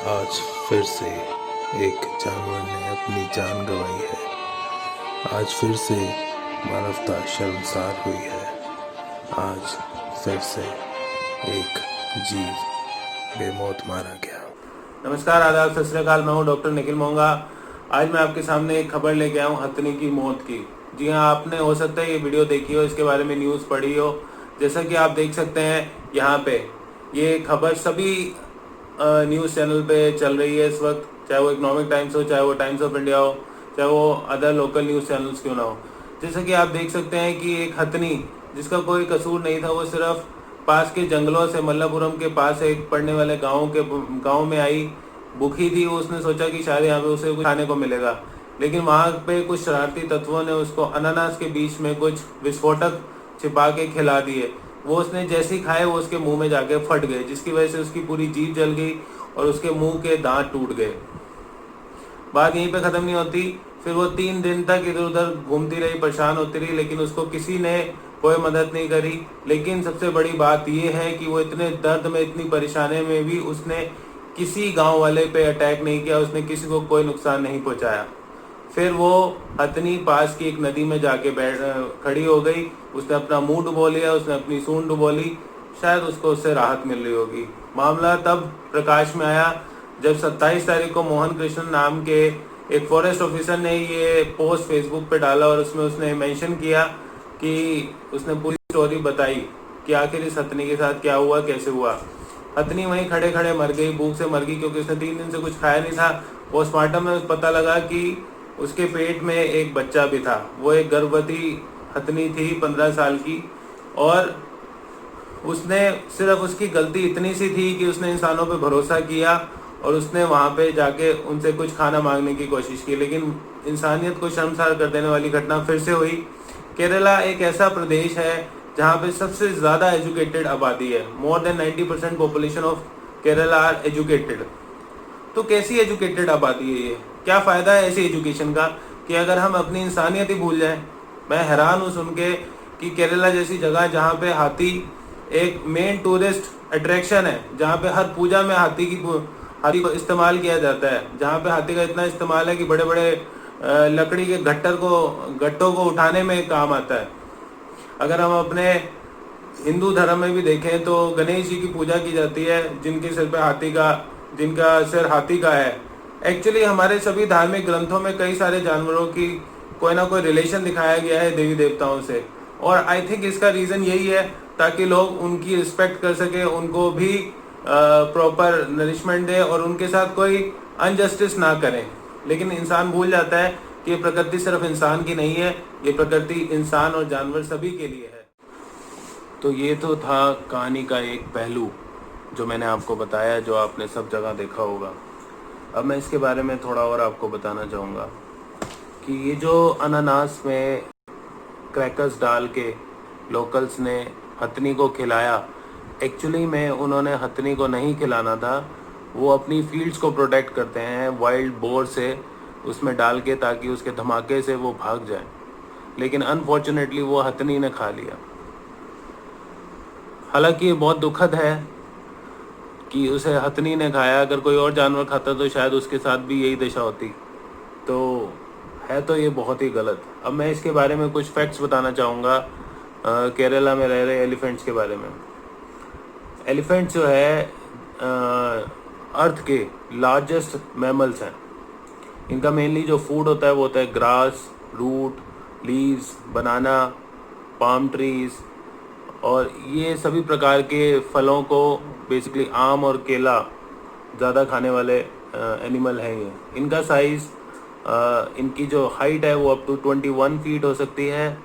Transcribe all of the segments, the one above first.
आज फिर से एक जानवर ने अपनी जान गंवाई है। आज फिर से मानवता शर्मसार हुई है। आज फिर से एक जीव बेमौत मारा गया। नमस्कार, आदाब, सत श्री अकाल। मैं हूं डॉक्टर निखिल मोंगा। आज मैं आपके सामने एक खबर लेके आया हूं हथनी की मौत की। जी हां, आपने हो सकता है ये वीडियो देखी हो, इसके बारे में न्यूज़ पढ़ी हो। जैसा कि आप देख सकते हैं यहाँ पे ये खबर सभी न्यूज़ चैनल पे चल रही है इस वक्त, चाहे वो इकोनॉमिक टाइम्स हो, चाहे वो टाइम्स ऑफ इंडिया हो, चाहे वो अदर लोकल न्यूज़ चैनल्स क्यों ना हो। जैसा कि आप देख सकते हैं कि एक हथनी जिसका कोई कसूर नहीं था, वो सिर्फ पास के जंगलों से मल्लापुरम के पास एक पड़ने वाले गांव में आई। भूखी थी, उसने सोचा कि शायद यहाँ पे उसे कुछ खाने को मिलेगा, लेकिन वहाँ पे कुछ शरारती तत्वों ने उसको अनानास के बीच में कुछ विस्फोटक छिपा के खिला दिए। वो उसने जैसे ही खाए वो उसके मुंह में जाके फट गए, जिसकी वजह से उसकी पूरी जीभ जल गई और उसके मुंह के दांत टूट गए। बात यहीं पे खत्म नहीं होती। फिर वो 3 दिन तक इधर उधर घूमती रही, परेशान होती रही, लेकिन उसको किसी ने कोई मदद नहीं करी। लेकिन सबसे बड़ी बात यह है कि वो इतने दर्द में, इतनी परेशानी में भी उसने किसी गांव वाले पे अटैक नहीं किया, उसने किसी को कोई नुकसान नहीं पहुंचाया। फिर वो हथनी पास की एक नदी में जाके खड़ी हो गई। उसने अपना मुंह डुबो लिया, उसने अपनी सूंड डुबो ली। शायद उसको उससे राहत मिल रही होगी। मामला तब प्रकाश में आया जब 27 तारीख को मोहन कृष्ण नाम के एक फॉरेस्ट ऑफिसर ने ये पोस्ट फेसबुक पे डाला और उसमें उसने मेंशन किया कि उसने पूरी स्टोरी बताई कि आखिर इस हथनी के साथ क्या हुआ, कैसे हुआ। हथनी वहीं खड़े खड़े मर गई, भूख से मर गई, क्योंकि उसने 3 दिन से कुछ खाया नहीं था। पोस्टमार्टम में पता लगा कि उसके पेट में एक बच्चा भी था। वो एक गर्भवती हथनी थी 15 साल की, और उसने सिर्फ, उसकी गलती इतनी सी थी कि उसने इंसानों पे भरोसा किया और उसने वहाँ पे जाके उनसे कुछ खाना मांगने की कोशिश की। लेकिन इंसानियत को शर्मसार कर देने वाली घटना फिर से हुई। केरला एक ऐसा प्रदेश है जहाँ पे सबसे ज़्यादा एजुकेटेड आबादी है। More than 90% population of Kerala are educated. तो कैसी एजुकेटेड आबादी है ये? क्या फ़ायदा है ऐसी एजुकेशन का कि अगर हम अपनी इंसानियत ही भूल जाएं। मैं हैरान हूँ सुन के कि केरला जैसी जगह जहाँ पे हाथी एक मेन टूरिस्ट अट्रैक्शन है, जहाँ पे हर पूजा में हाथी को इस्तेमाल किया जाता है, जहाँ पे हाथी का इतना इस्तेमाल है कि बड़े बड़े लकड़ी के गट्टों को उठाने में काम आता है। अगर हम अपने हिंदू धर्म में भी देखें तो गणेश जी की पूजा की जाती है, जिनका सिर हाथी का है। एक्चुअली हमारे सभी धार्मिक ग्रंथों में कई सारे जानवरों की कोई ना कोई रिलेशन दिखाया गया है देवी देवताओं से, और आई थिंक इसका रीज़न यही है ताकि लोग उनकी रिस्पेक्ट कर सके, उनको भी प्रॉपर नरिशमेंट दे और उनके साथ कोई अनजस्टिस ना करें। लेकिन इंसान भूल जाता है कि ये प्रकृति सिर्फ इंसान की नहीं है, ये प्रकृति इंसान और जानवर सभी के लिए है। तो ये तो था कहानी का एक पहलू जो मैंने आपको बताया, जो आपने सब जगह देखा होगा। अब मैं इसके बारे में थोड़ा और आपको बताना चाहूँगा कि ये जो अनानास में क्रैकर्स डाल के लोकल्स ने हथनी को खिलाया, एक्चुअली में उन्होंने हथनी को नहीं खिलाना था। वो अपनी फील्ड्स को प्रोटेक्ट करते हैं वाइल्ड बोर से उसमें डाल के, ताकि उसके धमाके से वो भाग जाए। लेकिन अनफॉर्चुनेटली वो हथनी ने खा लिया। हालांकि ये बहुत दुखद है कि उसे हथनी ने खाया। अगर कोई और जानवर खाता तो शायद उसके साथ भी यही दशा होती। तो है तो ये बहुत ही गलत। अब मैं इसके बारे में कुछ फैक्ट्स बताना चाहूँगा केरला में रह रहे एलिफेंट्स के बारे में। एलिफेंट्स जो है अर्थ के लार्जेस्ट मैमल्स हैं। इनका मेनली जो फूड होता है वो होता है ग्रास, रूट, लीव्स, बनाना, पाम ट्रीज, और ये सभी प्रकार के फलों को, बेसिकली आम और केला ज़्यादा खाने वाले एनिमल हैं ये। इनका साइज़, इनकी जो हाइट है वो अप टू 21 फीट हो सकती है,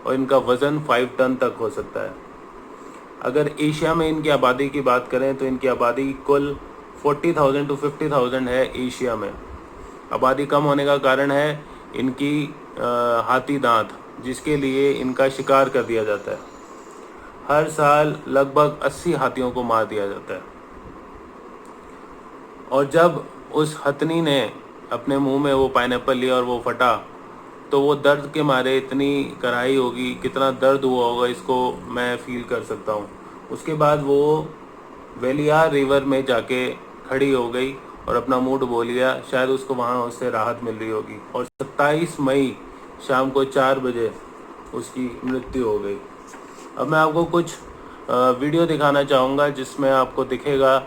और इनका वज़न 5 टन तक हो सकता है। अगर एशिया में इनकी आबादी की बात करें तो इनकी आबादी कुल 40,000 to 50,000 है एशिया में। आबादी कम होने का कारण है इनकी हाथी दांत, जिसके लिए इनका शिकार कर दिया जाता है। हर साल लगभग 80 हाथियों को मार दिया जाता है। और जब उस हथनी ने अपने मुंह में वो पाइनएप्पल लिया और वो फटा, तो वो दर्द के मारे इतनी कराही होगी, कितना दर्द हुआ होगा इसको मैं फील कर सकता हूँ। उसके बाद वो वेलियार रिवर में जाके खड़ी हो गई और अपना मूड बोल गया, शायद उसको वहाँ उससे राहत मिल रही होगी। और 27 मई शाम को 4 बजे उसकी मृत्यु हो गई। अब मैं आपको कुछ वीडियो दिखाना चाहूँगा जिसमें आपको दिखेगा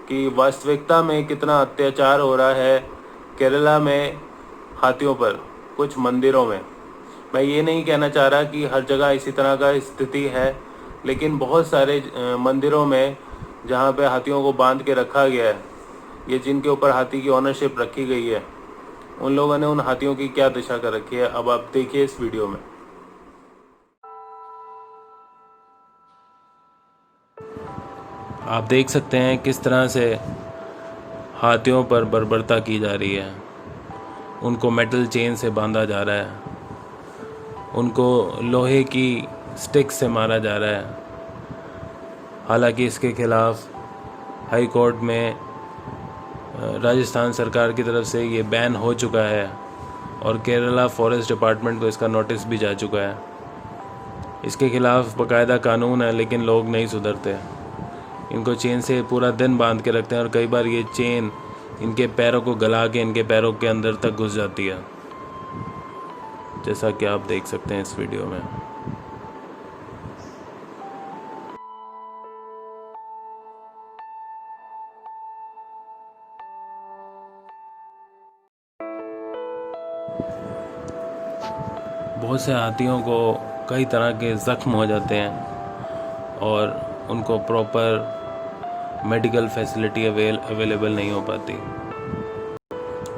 कि वास्तविकता में कितना अत्याचार हो रहा है केरला में हाथियों पर, कुछ मंदिरों में। मैं ये नहीं कहना चाह रहा कि हर जगह इसी तरह का स्थिति है, लेकिन बहुत सारे मंदिरों में जहाँ पे हाथियों को बांध के रखा गया है, ये जिनके ऊपर हाथी की ऑनरशिप रखी गई है, उन लोगों ने उन हाथियों की क्या दशा कर रखी है, अब आप देखिए इस वीडियो में। आप देख सकते हैं किस तरह से हाथियों पर बर्बरता की जा रही है। उनको मेटल चेन से बांधा जा रहा है, उनको लोहे की स्टिक से मारा जा रहा है। हालांकि इसके खिलाफ हाई कोर्ट में राजस्थान सरकार की तरफ से ये बैन हो चुका है और केरला फॉरेस्ट डिपार्टमेंट को इसका नोटिस भी जा चुका है। इसके खिलाफ बाकायदा कानून है, लेकिन लोग नहीं सुधरते। इनको चेन से पूरा दिन बांध के रखते हैं और कई बार ये चेन इनके पैरों को गला के इनके पैरों के अंदर तक घुस जाती है, जैसा कि आप देख सकते हैं इस वीडियो में। बहुत से हाथियों को कई तरह के ज़ख्म हो जाते हैं और उनको प्रॉपर मेडिकल फैसिलिटी अवेलेबल नहीं हो पाती,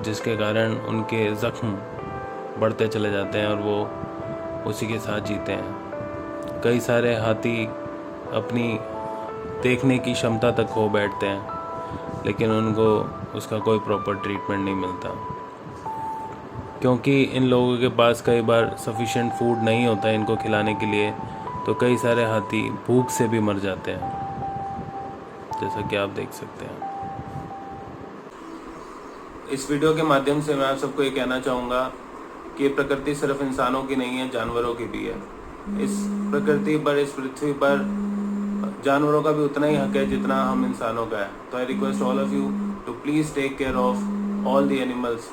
जिसके कारण उनके ज़ख्म बढ़ते चले जाते हैं और वो उसी के साथ जीते हैं। कई सारे हाथी अपनी देखने की क्षमता तक खो बैठते हैं, लेकिन उनको उसका कोई प्रॉपर ट्रीटमेंट नहीं मिलता, क्योंकि इन लोगों के पास कई बार सफिशिएंट फूड नहीं होता है इनको खिलाने के लिए। तो कई सारे हाथी भूख से भी मर जाते हैं, जैसा कि आप देख सकते हैं। इस वीडियो के माध्यम से मैं आप सबको ये कहना चाहूँगा कि प्रकृति सिर्फ इंसानों की नहीं है, जानवरों की भी है। इस प्रकृति पर, इस पृथ्वी पर जानवरों का भी उतना ही हक है जितना हम इंसानों का है। तो I request all of you to please take care of all the animals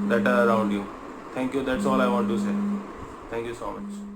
that are around you. Thank you. That's all I want to say. Thank you so much.